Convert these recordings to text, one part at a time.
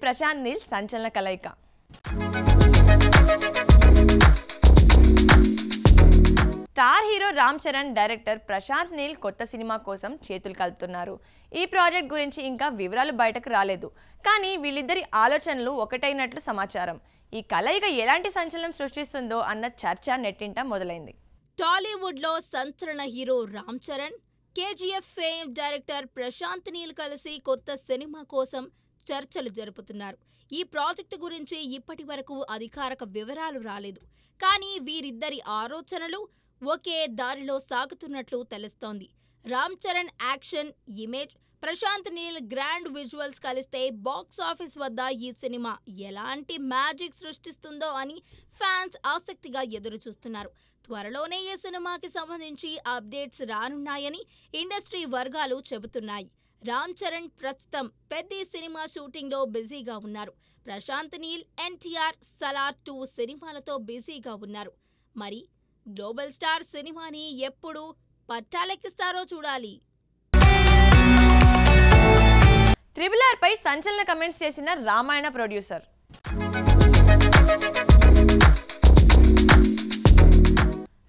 ప్రశాంత్ నీల్ సంచలన కలయిక. Star hero Ram Charan, director Prashanth Neel కొత్త సినిమా కోసం చేతులు కలుపుతున్నారు. ఈ ప్రాజెక్ట్ గురించి ఇంకా వివరాలు బయటకు రాలేదు. కానీ వీళ్ళిద్దరి ఆలోచనలు ఒకటైనట్లు సమాచారం. ఈ కలయిక ఎలాంటి సంచలనం సృష్టిస్తుందో అన్న చర్చ నెట్టింట మొదలైంది. టాలీవుడ్ లో సంచలన hero Ram Charan, KGF fame director Prashanth Neel కలిసి కొత్త సినిమా కోసం చర్చలు జరుపుతున్నారు. ఈ ప్రాజెక్టు గురించి ఇప్పటి వరకు అధికారిక వివరాలు రాలేదు. కానీ వీరిద్దరి ఆలోచనలు ఒకే దారిలో సాగుతున్నట్లు తెలుస్తోంది. Ram Charan action, image, Prashanth Neel grand visuals కలిస్తే బాక్స్ ఆఫీస్ వద్ద ఈ సినిమా ఎలాంటి మ్యాజిక్ సృష్టిస్తుందో అని ఫ్యాన్స్ ఆసక్తిగా ఎదురుచూస్తున్నారు. త్వరలోనే ఈ సినిమాకి సంబంధించి అప్డేట్స్ రానున్నాయని ఇండస్ట్రీ వర్గాలు చెబుతున్నాయి. రామ్ చరణ్ ప్రస్తుతం పెద్ద సినిమా షూటింగ్లో బిజీగా ఉన్నారు. ప్రశాంత్ నీల్ ఎన్టీఆర్, సలార్ 2 సినిమాలతో బిజీగా ఉన్నారు. మరి గ్లోబల్ స్టార్ సినిమాని ఎప్పుడు పట్టాలెక్కిస్తారో చూడాలి. RRR పై సంచలన కమెంట్స్ చేసిన రామాయణ ప్రొడ్యూసర్.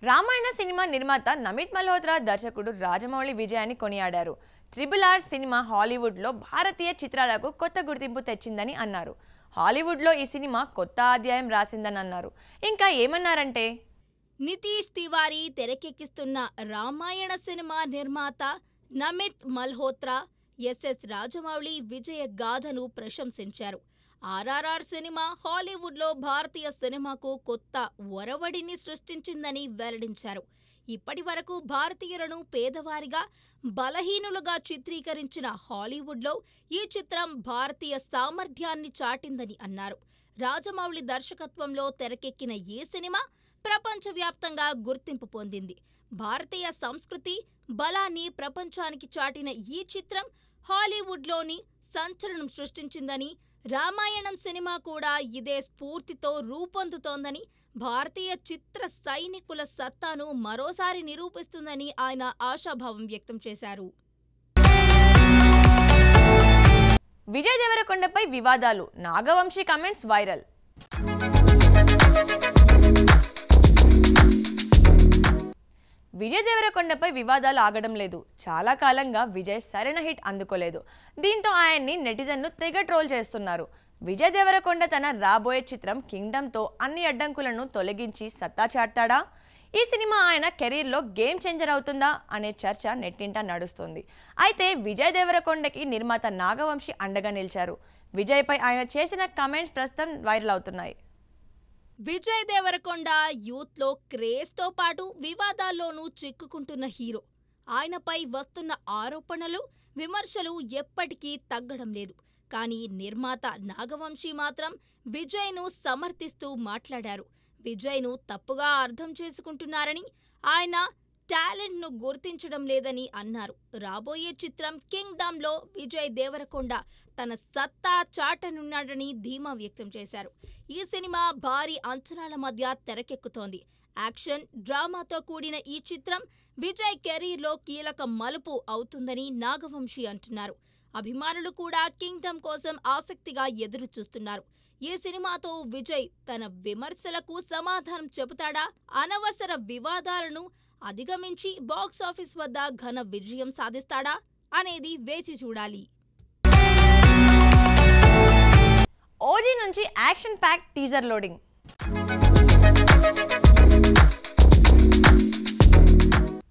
రామాయణ సినిమా నిర్మాత నమిత్ మల్హోత్రా, దర్శకుడు రాజమౌళి విజయాన్ని కొనియాడారు. RRR సినిమా హాలీవుడ్లో భారతీయ చిత్రాలకు కొత్త గుర్తింపు తెచ్చిందని అన్నారు. హాలీవుడ్లో ఈ సినిమా కొత్త అధ్యాయం రాసిందని అన్నారు. ఇంకా ఏమన్నారంటే, నితీష్ తివారీ తెరకెక్కిస్తున్న రామాయణ సినిమా నిర్మాత నమిత్ మల్హోత్రా ఎస్ఎస్ రాజమౌళి విజయ గాథను ప్రశంసించారు. ఆర్ఆర్ఆర్ సినిమా హాలీవుడ్లో భారతీయ సినిమాకు కొత్త ఒరవడిని సృష్టించిందని వెల్లడించారు. ఇప్పటి వరకు భారతీయులను పేదవారిగా, బలహీనులుగా చిత్రీకరించిన హాలీవుడ్లో ఈ చిత్రం భారతీయ సామర్థ్యాన్ని చాటిందని అన్నారు. రాజమౌళి దర్శకత్వంలో తెరకెక్కిన ఈ సినిమా ప్రపంచవ్యాప్తంగా గుర్తింపు పొందింది. భారతీయ సంస్కృతి బలాన్ని ప్రపంచానికి చాటిన ఈ చిత్రం హాలీవుడ్లోని సంచలనం సృష్టించిందని, రామాయణం సినిమా కూడా ఇదే స్ఫూర్తితో రూపొందుతోందని, భారతీయ చిత్ర సైనికుల సత్తాను మరోసారి నిరూపిస్తుందని ఆయన ఆశాభావం వ్యక్తం చేశారు. విజయ్ దేవరకొండపై వివాదాలు, నాగవంశీ కమెంట్స్ వైరల్. విజయ్ దేవరకొండపై వివాదాలు ఆగడం లేదు. చాలా కాలంగా విజయ్ సరైన హిట్ అందుకోలేదు. దీంతో ఆయన్ని నెటిజన్లు తెగ ట్రోల్ చేస్తున్నారు. విజయ్ దేవరకొండ తన రాబోయే చిత్రం కింగ్డమ్తో అన్ని అడ్డంకులను తొలగించి సత్తా చాటుతాడా? ఈ సినిమా ఆయన కెరీర్లో గేమ్ చేంజర్ అవుతుందా అనే చర్చ నెట్టింట నడుస్తుంది. అయితే విజయ్ దేవరకొండకి నిర్మాత నాగవంశీ అండగా నిలిచారు. విజయ్పై ఆయన చేసిన కమెంట్స్ ప్రస్తుతం వైరల్ అవుతున్నాయి. విజయ్ దేవరకొండ యూత్లో క్రేజ్తో పాటు వివాదాల్లోనూ చిక్కుకుంటున్న హీరో. ఆయనపై వస్తున్న ఆరోపణలు, విమర్శలు ఎప్పటికీ తగ్గడం లేదు. కానీ నిర్మాత నాగవంశీ మాత్రం విజయ్ను సమర్థిస్తూ మాట్లాడారు. విజయ్ను తప్పుగా అర్థం చేసుకుంటున్నారని, ఆయన టాలెంట్ను గుర్తించడం లేదని అన్నారు. రాబోయే చిత్రం కింగ్డమ్లో విజయ్ దేవరకొండ తన సత్తా చాటనున్నాడని ధీమా వ్యక్తం చేశారు. ఈ సినిమా భారీ అంచనాల మధ్య తెరకెక్కుతోంది. యాక్షన్, డ్రామాతో కూడిన ఈ చిత్రం విజయ్ కెరీర్లో కీలక మలుపు అవుతుందని నాగవంశీ అంటున్నారు. అభిమానులు కూడా కింగ్డమ్ కోసం ఆసక్తిగా ఎదురు చూస్తున్నారు. ఈ సినిమాతో విజయ్ తన విమర్శలకు సమాధానం చెబుతాడా? అనవసర వివాదాలను అధిగమించి బాక్సాఫీస్ వద్ద ఘన విజయం సాధిస్తాడా అనేది వేచి చూడాలి. ఓజీ నుంచి action pack teaser loading.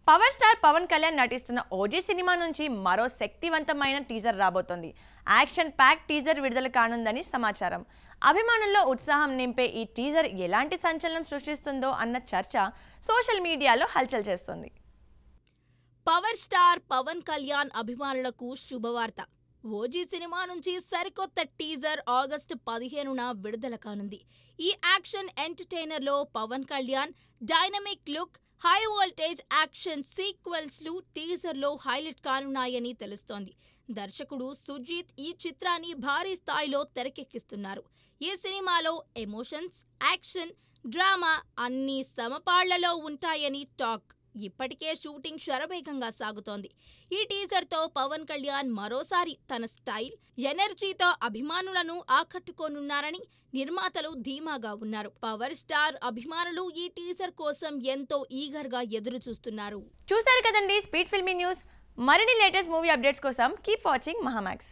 Power star Pawan Kalyan నటిస్తున్న ఓజీ సినిమా నుంచి మరో శక్తివంతమైన టీజర్ రాబోతోంది. యాక్షన్ ప్యాక్ టీజర్ విడుదల కానుందని సమాచారం. అభిమానుల్లో ఉత్సాహం నింపే ఈ టీజర్ ఎలాంటి సంచలనం సృష్టిస్తుందో అన్న చర్చ సోషల్ మీడియాలో హల్చల్ చేస్తుంది. పవర్ స్టార్ పవన్ కళ్యాణ్ అభిమానులకు శుభవార్త. ఓజీ సినిమా నుంచి సరికొత్త టీజర్ ఆగస్టు 15న విడుదల కానుంది. ఈ యాక్షన్ ఎంటర్టైనర్లో Pawan Kalyan dynamic look, high voltage action సీక్వెన్స్లు టీజర్లో హైలైట్ కానున్నాయని తెలుస్తోంది. దర్శకుడు సుజీత్ ఈ చిత్రాన్ని భారీ స్థాయిలో తెరకెక్కిస్తున్నారు. ఈ సినిమాలో ఎమోషన్స్, యాక్షన్, డ్రామా అన్నీ సమపాళ్లలో ఉంటాయని టాక్. ఇప్పటికే షూటింగ్ శరవేగంగా సాగుతోంది. ఈ టీజర్తో పవన్ కళ్యాణ్ మరోసారి తన స్టైల్, ఎనర్జీతో అభిమానులను ఆకట్టుకోనున్నారని నిర్మాతలు ధీమాగా ఉన్నారు. పవర్ స్టార్ అభిమానులు ఈ టీజర్ కోసం ఎంతో ఈగర్గా ఎదురు చూస్తున్నారు. చూశారు కదండి స్పీడ్ ఫిల్మీ న్యూస్. మరిన్ని లేటెస్ట్ మూవీ అప్డేట్స్ కోసం కీప్ వాచింగ్ మహామాక్స్.